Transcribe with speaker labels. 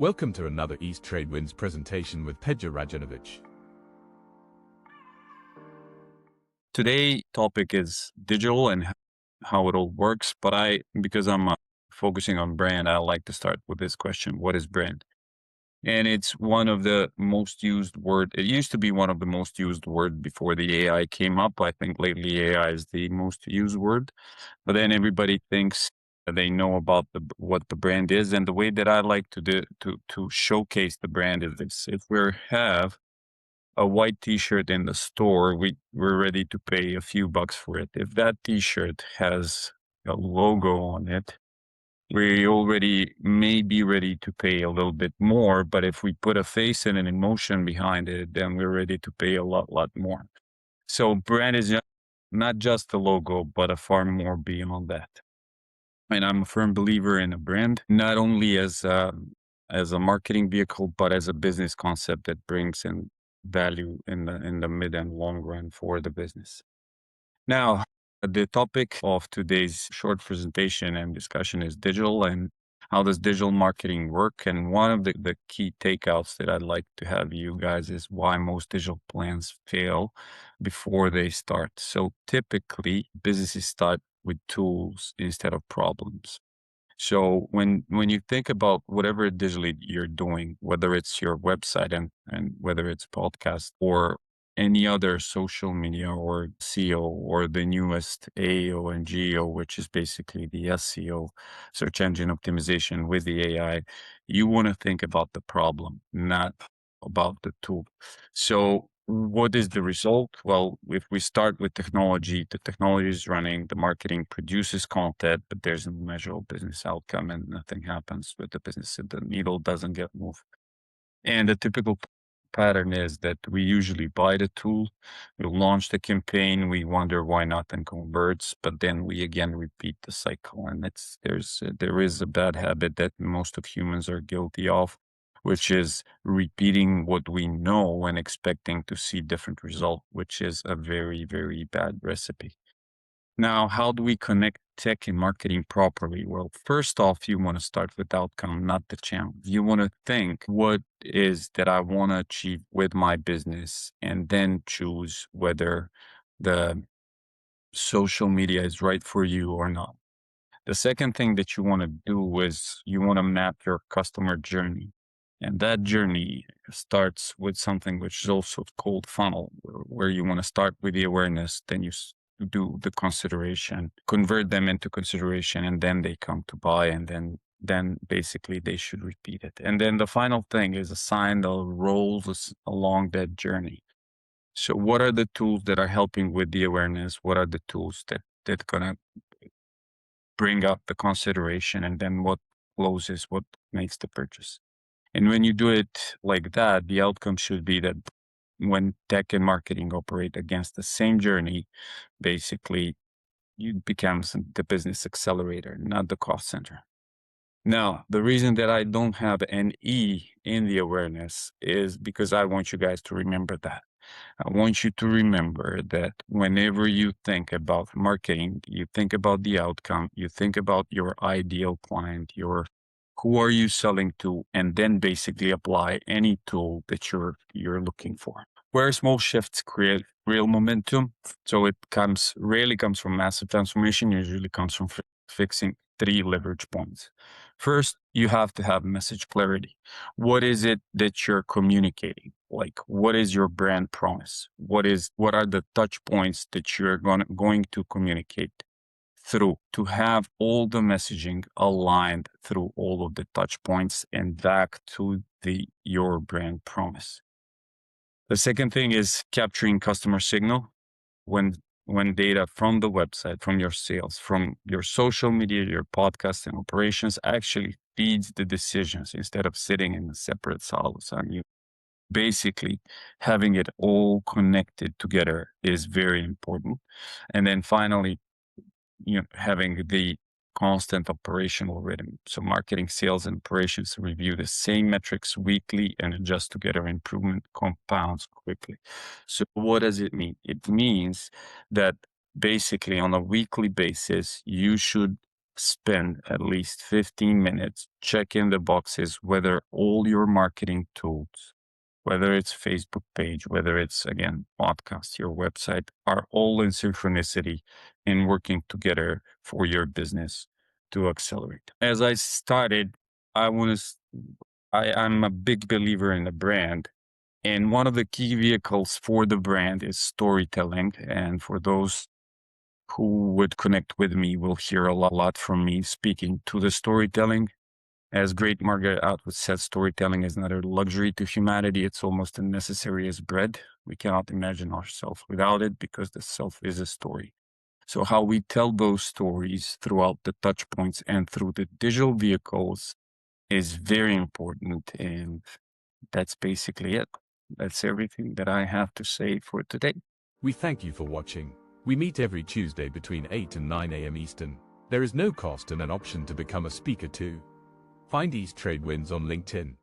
Speaker 1: Welcome to another East Tradewinds presentation with Pedja Rajanovic.
Speaker 2: Today topic is digital and how it all works, but because I'm focusing on brand, I like to start with this question: what is brand? And it's one of the most used word. It used to be one of the most used word before the AI came up. I think lately AI is the most used word, but then everybody thinks they know about what the brand is. And the way that I like to showcase the brand is this: if we have a white t-shirt in the store, we're ready to pay a few bucks for it. If that t-shirt has a logo on it, we already may be ready to pay a little bit more, but if we put a face and an emotion behind it, then we're ready to pay a lot more. So brand is not just the logo, but a far more beyond that. And I'm a firm believer in a brand, not only as a marketing vehicle, but as a business concept that brings in value in the mid and long run for the business. Now, the topic of today's short presentation and discussion is digital and how does digital marketing work. And one of the key takeouts that I'd like to have you guys is why most digital plans fail before they start. So typically businesses start with tools instead of problems. So when you think about whatever digitally you're doing, whether it's your website and whether it's podcast or any other social media or SEO or the newest AO and GEO, which is basically the SEO, search engine optimization with the AI, you want to think about the problem, not about the tool. So what is the result? Well, if we start with technology, the technology is running, the marketing produces content, but there's a measurable business outcome and nothing happens with the business. The needle doesn't get moved. And the typical pattern is that we usually buy the tool, we launch the campaign, we wonder why nothing converts, but then we again repeat the cycle. And there is a bad habit that most of humans are guilty of, which is repeating what we know and expecting to see different result, which is a very, very bad recipe. Now, how do we connect tech and marketing properly? Well, first off, you want to start with outcome, not the channel. You want to think what is that I want to achieve with my business and then choose whether the social media is right for you or not. The second thing that you want to do is you want to map your customer journey. And that journey starts with something which is also called funnel, where you want to start with the awareness, then you do the consideration, convert them into consideration, and then they come to buy, and then basically they should repeat it. And then the final thing is assign the roles along that journey. So what are the tools that are helping with the awareness? What are the tools that gonna bring up the consideration, and then what closes, what makes the purchase? And when you do it like that, the outcome should be that when tech and marketing operate against the same journey, basically you become the business accelerator, not the cost center. Now, the reason that I don't have an E in the awareness is because I want you guys to remember that. I want you to remember that whenever you think about marketing, you think about the outcome, you think about your ideal client, who are you selling to, and then basically apply any tool that you're looking for. Where small shifts create real momentum. So it rarely comes from massive transformation, usually comes from fixing 3 leverage points. First, you have to have message clarity. What is it that you're communicating? Like, what is your brand promise? What are the touch points that you're going to communicate through, to have all the messaging aligned through all of the touch points and back to your brand promise. The second thing is capturing customer signal. When data from the website, from your sales, from your social media, your podcast and operations actually feeds the decisions instead of sitting in a separate silos. And you basically having it all connected together is very important. And then finally, having the constant operational rhythm. So marketing, sales, and operations review the same metrics weekly and adjust together. Improvement compounds quickly. So what does it mean? It means that basically on a weekly basis, you should spend at least 15 minutes checking the boxes whether all your marketing tools, whether it's Facebook page, whether it's, again, podcast, your website, are all in synchronicity and working together for your business to accelerate. As I started, I'm a big believer in the brand. And one of the key vehicles for the brand is storytelling. And for those who would connect with me will hear a lot from me speaking to the storytelling. As great Margaret Atwood said, storytelling is not a luxury to humanity. It's almost as necessary as bread. We cannot imagine ourselves without it because the self is a story. So how we tell those stories throughout the touch points and through the digital vehicles is very important. And that's basically it. That's everything that I have to say for today.
Speaker 1: We thank you for watching. We meet every Tuesday between 8 and 9 a.m. Eastern. There is no cost and an option to become a speaker too. Find East Tradewinds on LinkedIn.